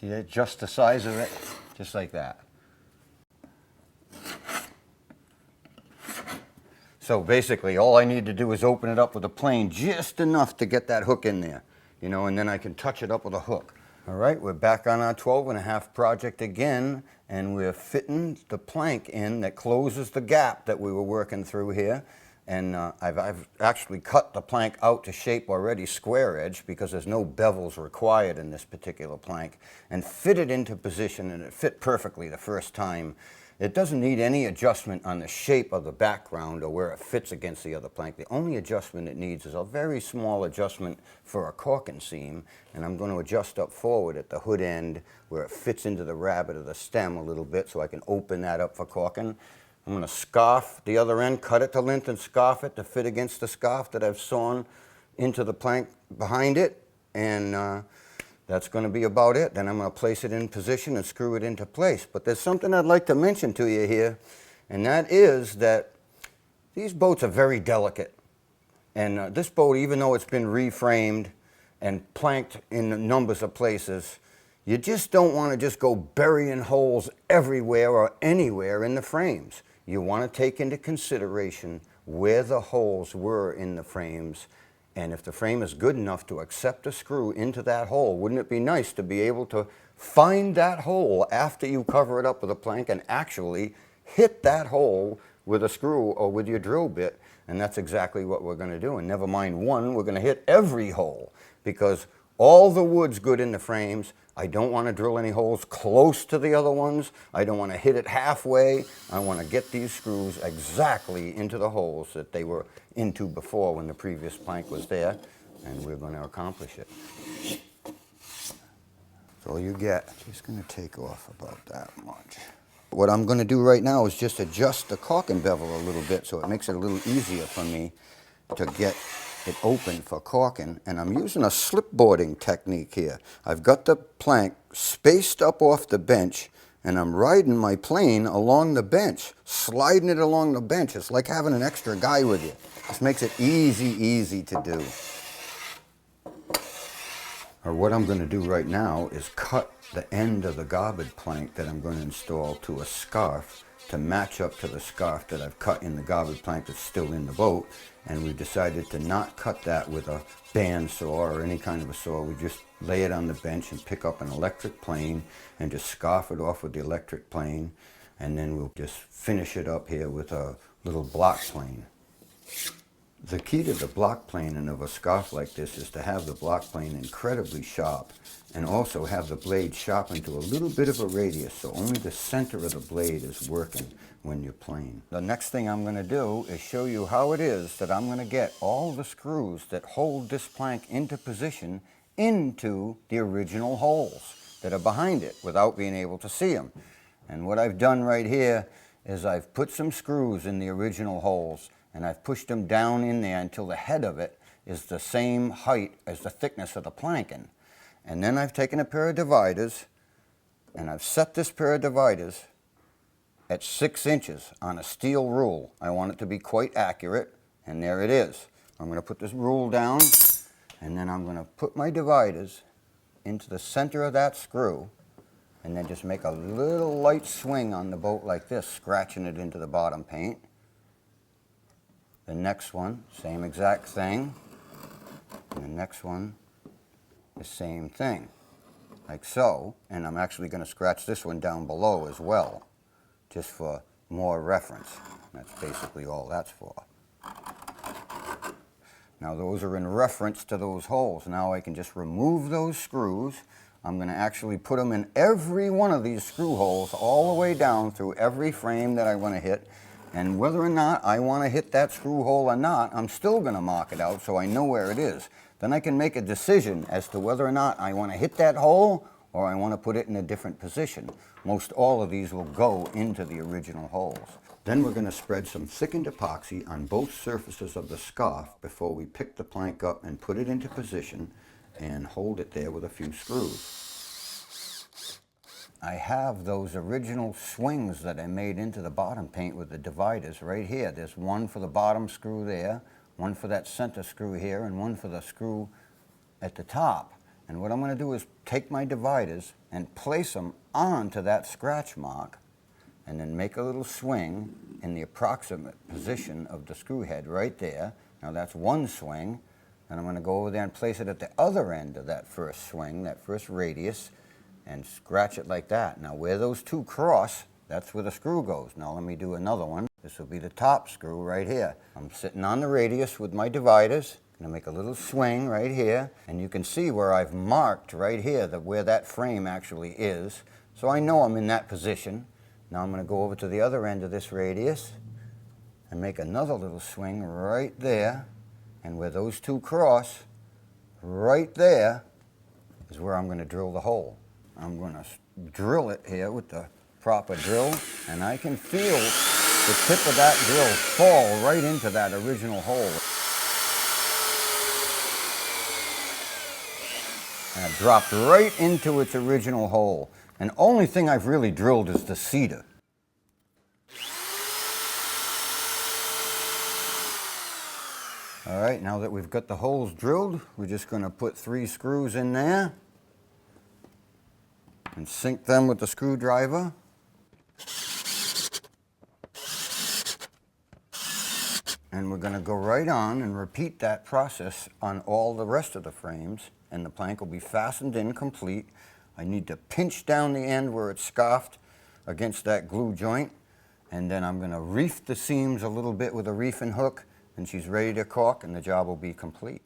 See that? Just the size of it, just like that. So basically, all I need to do is open it up with a plane just enough to get that hook in there, you know, and then I can touch it up with a hook. All right, we're back on our 12.5 project again, and we're fitting the plank in that closes the gap that we were working through here. And I've actually cut the plank out to shape already square edge because there's no bevels required in this particular plank, and fit it into position, and it fit perfectly the first time. It doesn't need any adjustment on the shape of the background or where it fits against the other plank. The only adjustment it needs is a very small adjustment for a caulking seam, and I'm going to adjust up forward at the hood end where it fits into the rabbet of the stem a little bit so I can open that up for caulking. I'm going to scarf the other end, cut it to length and scarf it to fit against the scarf that I've sawn into the plank behind it, and that's going to be about it. Then I'm going to place it in position and screw it into place. But there's something I'd like to mention to you here, and that is that these boats are very delicate. And this boat, even though it's been reframed and planked in numbers of places, you just don't want to just go burying holes everywhere or anywhere in the frames. You want to take into consideration where the holes were in the frames, and if the frame is good enough to accept a screw into that hole, wouldn't it be nice to be able to find that hole after you cover it up with a plank and actually hit that hole with a screw or with your drill bit? And that's exactly what we're going to do. And never mind one, we're going to hit every hole, because all the wood's good in the frames. I don't want to drill any holes close to the other ones. I don't want to hit it halfway. I want to get these screws exactly into the holes that they were into before when the previous plank was there, and we're going to accomplish it. That's all you get. Just going to take off about that much. What I'm going to do right now is just adjust the caulking bevel a little bit so it makes it a little easier for me to get it open for caulking, and I'm using a slipboarding technique here. I've got the plank spaced up off the bench, and I'm riding my plane along the bench, sliding it along the bench. It's like having an extra guy with you. This makes it easy to do. Or what I'm going to do right now is cut the end of the garbage plank that I'm going to install to a scarf to match up to the scarf that I've cut in the garbage plank that's still in the boat. And we decided to not cut that with a band saw or any kind of a saw. We just lay it on the bench and pick up an electric plane and just scarf it off with the electric plane, and then we'll just finish it up here with a little block plane. The key to the block planing of a scarf like this is to have the block plane incredibly sharp, and also have the blade sharpened to a little bit of a radius so only the center of the blade is working when you're plane. The next thing I'm going to do is show you how it is that I'm going to get all the screws that hold this plank into position into the original holes that are behind it without being able to see them. And what I've done right here is I've put some screws in the original holes, and I've pushed them down in there until the head of it is the same height as the thickness of the planking. And then I've taken a pair of dividers, and I've set this pair of dividers at 6 inches on a steel rule. I want it to be quite accurate, and there it is. I'm going to put this rule down, and then I'm going to put my dividers into the center of that screw, and then just make a little light swing on the boat like this, scratching it into the bottom paint. The next one, same exact thing. And the next one, the same thing, like so. And I'm actually going to scratch this one down below as well, just for more reference. That's basically all that's for. Now those are in reference to those holes. Now I can just remove those screws. I'm going to actually put them in every one of these screw holes all the way down through every frame that I want to hit. And whether or not I want to hit that screw hole or not, I'm still going to mark it out so I know where it is. Then I can make a decision as to whether or not I want to hit that hole or I want to put it in a different position. Most all of these will go into the original holes. Then we're going to spread some thickened epoxy on both surfaces of the scarf before we pick the plank up and put it into position and hold it there with a few screws. I have those original swings that I made into the bottom paint with the dividers right here. There's one for the bottom screw there, one for that center screw here, and one for the screw at the top. And what I'm going to do is take my dividers and place them onto that scratch mark, and then make a little swing in the approximate position of the screw head right there. Now that's one swing, and I'm going to go over there and place it at the other end of that first swing, that first radius, and scratch it like that. Now where those two cross, that's where the screw goes. Now let me do another one. This will be the top screw right here. I'm sitting on the radius with my dividers. I'm going to make a little swing right here, and you can see where I've marked right here where that frame actually is. So I know I'm in that position. Now I'm going to go over to the other end of this radius and make another little swing right there, and where those two cross, right there is where I'm going to drill the hole. I'm going to drill it here with the proper drill, and I can feel the tip of that drill fall right into that original hole. And it dropped right into its original hole. And the only thing I've really drilled is the cedar. All right, now that we've got the holes drilled, we're just going to put 3 screws in there and sink them with the screwdriver. And we're going to go right on and repeat that process on all the rest of the frames, and the plank will be fastened in complete. I need to pinch down the end where it's scoffed against that glue joint, and then I'm going to reef the seams a little bit with a reefing hook, and she's ready to caulk, and the job will be complete.